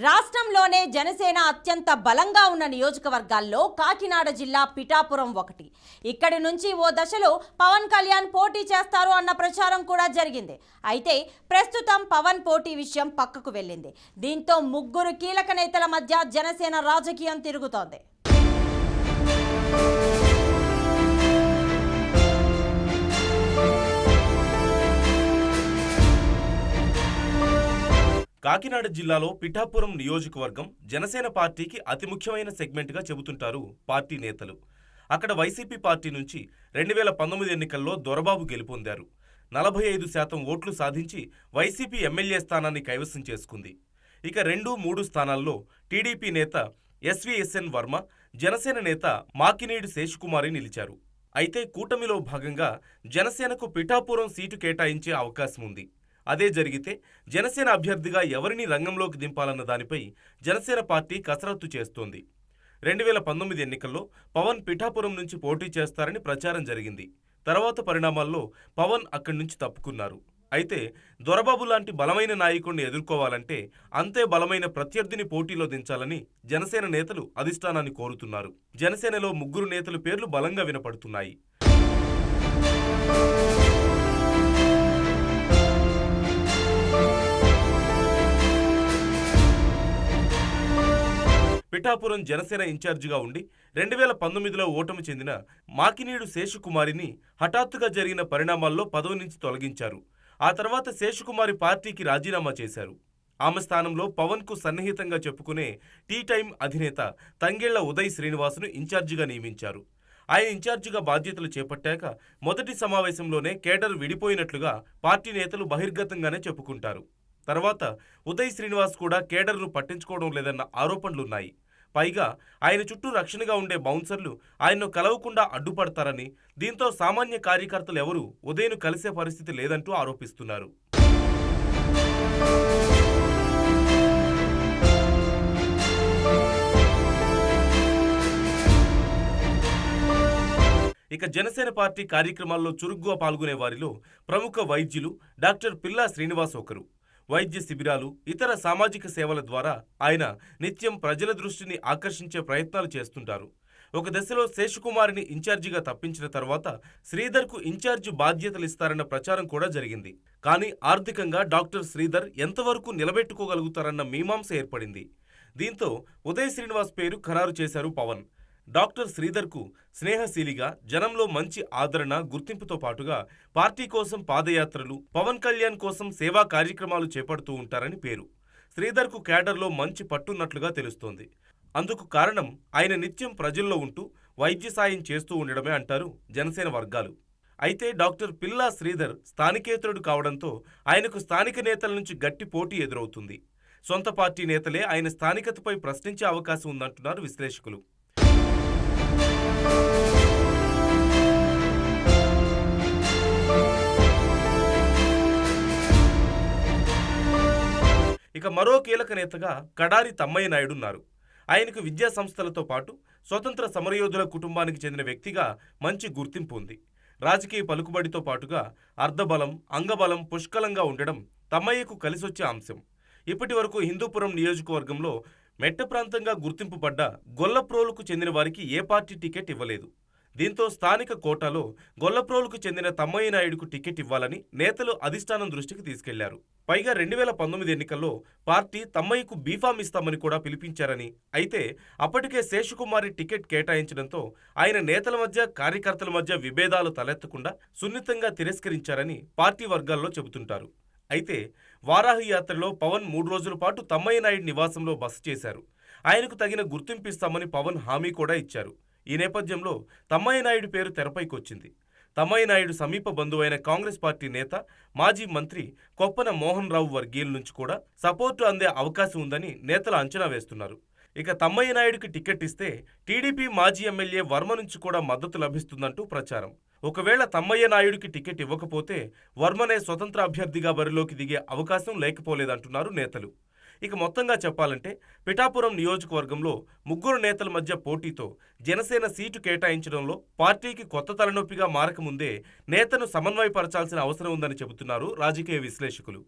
రాష్ట్రంలోనే జనసేన అత్యంత బలంగా ఉన్న నియోజకవర్గాల్లో కాకినాడ జిల్లా పిఠాపురం ఒకటి. ఇక్కడి నుంచి ఓ దశలో పవన్ కళ్యాణ్ పోటీ చేస్తారు అన్న ప్రచారం కూడా జరిగింది. అయితే ప్రస్తుతం పవన్ పోటీ విషయం పక్కకు వెళ్ళింది. దీంతో ముగ్గురు కీలక నేతల మధ్య జనసేన రాజకీయం తిరుగుతోంది. కాకినాడ జిల్లాలో పిఠాపురం నియోజకవర్గం జనసేన పార్టీకి అతి ముఖ్యమైన సెగ్మెంట్గా చెబుతుంటారు పార్టీ నేతలు. అక్కడ వైసీపీ పార్టీ నుంచి 2019 ఎన్నికల్లో దొరబాబు గెలుపొందారు. 45% ఓట్లు సాధించి వైసీపీ ఎమ్మెల్యే స్థానాన్ని కైవసం చేసుకుంది. ఇక 2, 3 స్థానాల్లో టీడీపీ నేత ఎస్వీఎస్ఎన్ వర్మ, జనసేన నేత మాకినీడు శేషకుమారి నిలిచారు. అయితే కూటమిలో భాగంగా జనసేనకు పిఠాపురం సీటు కేటాయించే అవకాశం ఉంది. అదే జరిగితే జనసేన అభ్యర్థిగా ఎవరిని రంగంలోకి దింపాలన్న దానిపై జనసేన పార్టీ కసరత్తు చేస్తోంది. 2019 ఎన్నికల్లో పవన్ పిఠాపురం నుంచి పోటీ చేస్తారని ప్రచారం జరిగింది. తర్వాత పరిణామాల్లో పవన్ అక్కడి నుంచి తప్పుకున్నారు. అయితే దొరబాబు లాంటి బలమైన నాయకుడిని ఎదుర్కోవాలంటే అంతే బలమైన ప్రత్యర్థిని పోటీలో దించాలని జనసేన నేతలు అధిష్టానాన్ని కోరుతున్నారు. జనసేనలో ముగ్గురు నేతల పేర్లు బలంగా వినపడుతున్నాయి. పిఠాపురం జనసేన ఇన్ఛార్జిగా ఉండి 2019లో ఓటమి చెందిన మాకినీడు శేషకుమారిని హఠాత్తుగా జరిగిన పరిణామాల్లో పదవి నుంచి తొలగించారు. ఆ తర్వాత శేషకుమారి పార్టీకి రాజీనామా చేశారు. ఆమె స్థానంలో పవన్కు సన్నిహితంగా చెప్పుకునే టీ టైమ్ అధినేత తంగెళ్ల ఉదయ్ శ్రీనివాసును ఇన్ఛార్జిగా నియమించారు. ఆయన ఇన్ఛార్జిగా బాధ్యతలు చేపట్టాక మొదటి సమావేశంలోనే కేడర్ విడిపోయినట్లుగా పార్టీ నేతలు బహిర్గతంగానే చెప్పుకుంటారు. తర్వాత ఉదయ్ శ్రీనివాస్ కూడా కేడర్ను పట్టించుకోవడం లేదన్న ఆరోపణలున్నాయి. పైగా ఆయన చుట్టూ రక్షణగా ఉండే బౌన్సర్లు ఆయన్ను కలవకుండా అడ్డుపడతారని, దీంతో సామాన్య కార్యకర్తలు ఎవరూ ఉదయ్ను కలిసే పరిస్థితి లేదంటూ ఆరోపిస్తున్నారు. ఇక జనసేన పార్టీ కార్యక్రమాల్లో చురుగ్గా పాల్గొనే వారిలో ప్రముఖ వైద్యులు డాక్టర్ పిల్లా శ్రీనివాస్ ఒకరు. వైద్య శిబిరాలు, ఇతర సామాజిక సేవల ద్వారా ఆయన నిత్యం ప్రజల దృష్టిని ఆకర్షించే ప్రయత్నాలు చేస్తుంటారు. ఒక దశలో శేషకుమారిని ఇన్ఛార్జిగా తప్పించిన తర్వాత శ్రీధర్కు ఇన్ఛార్జి బాధ్యతలు ఇస్తారన్న ప్రచారం కూడా జరిగింది. కానీ ఆర్థికంగా డాక్టర్ శ్రీధర్ ఎంతవరకు నిలబెట్టుకోగలుగుతారన్న మీమాంస ఏర్పడింది. దీంతో ఉదయ్ శ్రీనివాస్ పేరు ఖరారు చేశారు పవన్. డాక్టర్ శ్రీధర్కు స్నేహశీలిగా, జనంలో మంచి ఆదరణ, గుర్తింపుతో పాటుగా పార్టీ కోసం పాదయాత్రలు, పవన్ కళ్యాణ్ కోసం సేవా కార్యక్రమాలు చేపడుతూ ఉంటారని పేరు. శ్రీధర్కు క్యాడర్లో మంచి పట్టున్నట్లుగా తెలుస్తోంది. అందుకు కారణం ఆయన నిత్యం ప్రజల్లో ఉంటూ వైద్య సాయం చేస్తూ ఉండడమే అంటారు జనసేన వర్గాలు. అయితే డాక్టర్ పిల్లా శ్రీధర్ స్థానికేతరుడు కావడంతో ఆయనకు స్థానిక నేతల నుంచి గట్టి పోటీ ఎదురవుతుంది. సొంత పార్టీ నేతలే ఆయన స్థానికతపై ప్రశ్నించే అవకాశం ఉందంటున్నారు విశ్లేషకులు. ఇక మరో కీలక నేతగా కడారి తమ్మయ్య నాయుడు ఉన్నారు. ఆయనకు విద్యా సంస్థలతో పాటు స్వతంత్ర సమరయోధుల కుటుంబానికి చెందిన వ్యక్తిగా మంచి గుర్తింపు ఉంది. రాజకీయ పలుకుబడితో పాటుగా అర్ధబలం, అంగబలం పుష్కలంగా ఉండడం తమ్మయ్యకు కలిసొచ్చే అంశం. ఇప్పటి వరకు హిందూపురం నియోజకవర్గంలో మెట్ట ప్రాంతంగా గుర్తింపు పడ్డ గొల్లప్రోలుకు చెందిన వారికి ఏ పార్టీ టికెట్ ఇవ్వలేదు. దీంతో స్థానిక కోటాలో గొల్లప్రోలుకు చెందిన తమ్మయ్య నాయుడుకు టికెట్ ఇవ్వాలని నేతలు అధిష్టానం దృష్టికి తీసుకెళ్లారు. పైగా 2019 ఎన్నికల్లో పార్టీ తమ్మయ్యకు బీఫామ్ ఇస్తామని కూడా పిలిపించారని, అయితే అప్పటికే శేషకుమారి టికెట్ కేటాయించడంతో ఆయన నేతల మధ్య, కార్యకర్తల మధ్య విభేదాలు తలెత్తకుండా సున్నితంగా తిరస్కరించారని పార్టీ వర్గాల్లో చెబుతుంటారు. అయితే వారాహి యాత్రలో పవన్ 3 రోజుల పాటు తమ్మయ్య నాయుడు నివాసంలో బస చేశారు. ఆయనకు తగిన గుర్తింపు ఇస్తామని పవన్ హామీ కూడా ఇచ్చారు. ఈ నేపథ్యంలో తమ్మయ్య నాయుడు పేరు తెరపైకొచ్చింది. తమ్మయ్య నాయుడు సమీప బంధువైన కాంగ్రెస్ పార్టీ నేత, మాజీ మంత్రి కొప్పన మోహన్ రావు వర్గీయుల నుంచి కూడా సపోర్టు అందే అవకాశం ఉందని నేతలు అంచనా వేస్తున్నారు. ఇక తమ్మయ్య నాయుడుకి టికెట్ ఇస్తే టీడీపీ మాజీ ఎమ్మెల్యే వర్మ నుంచి కూడా మద్దతు లభిస్తుందంటూ ప్రచారం. ఒకవేళ తమ్మయ్య నాయుడికి టికెట్ ఇవ్వకపోతే వర్మనే స్వతంత్ర అభ్యర్థిగా బరిలోకి దిగే అవకాశం లేకపోలేదంటున్నారు నేతలు. ఇక మొత్తంగా చెప్పాలంటే పిఠాపురం నియోజకవర్గంలో ముగ్గురు నేతల మధ్య పోటీతో జనసేన సీటు కేటాయించడంలో పార్టీకి కొత్త తలనొప్పిగా మారకముందే నేతను సమన్వయపరచాల్సిన అవసరం ఉందని చెబుతున్నారు రాజకీయ విశ్లేషకులు.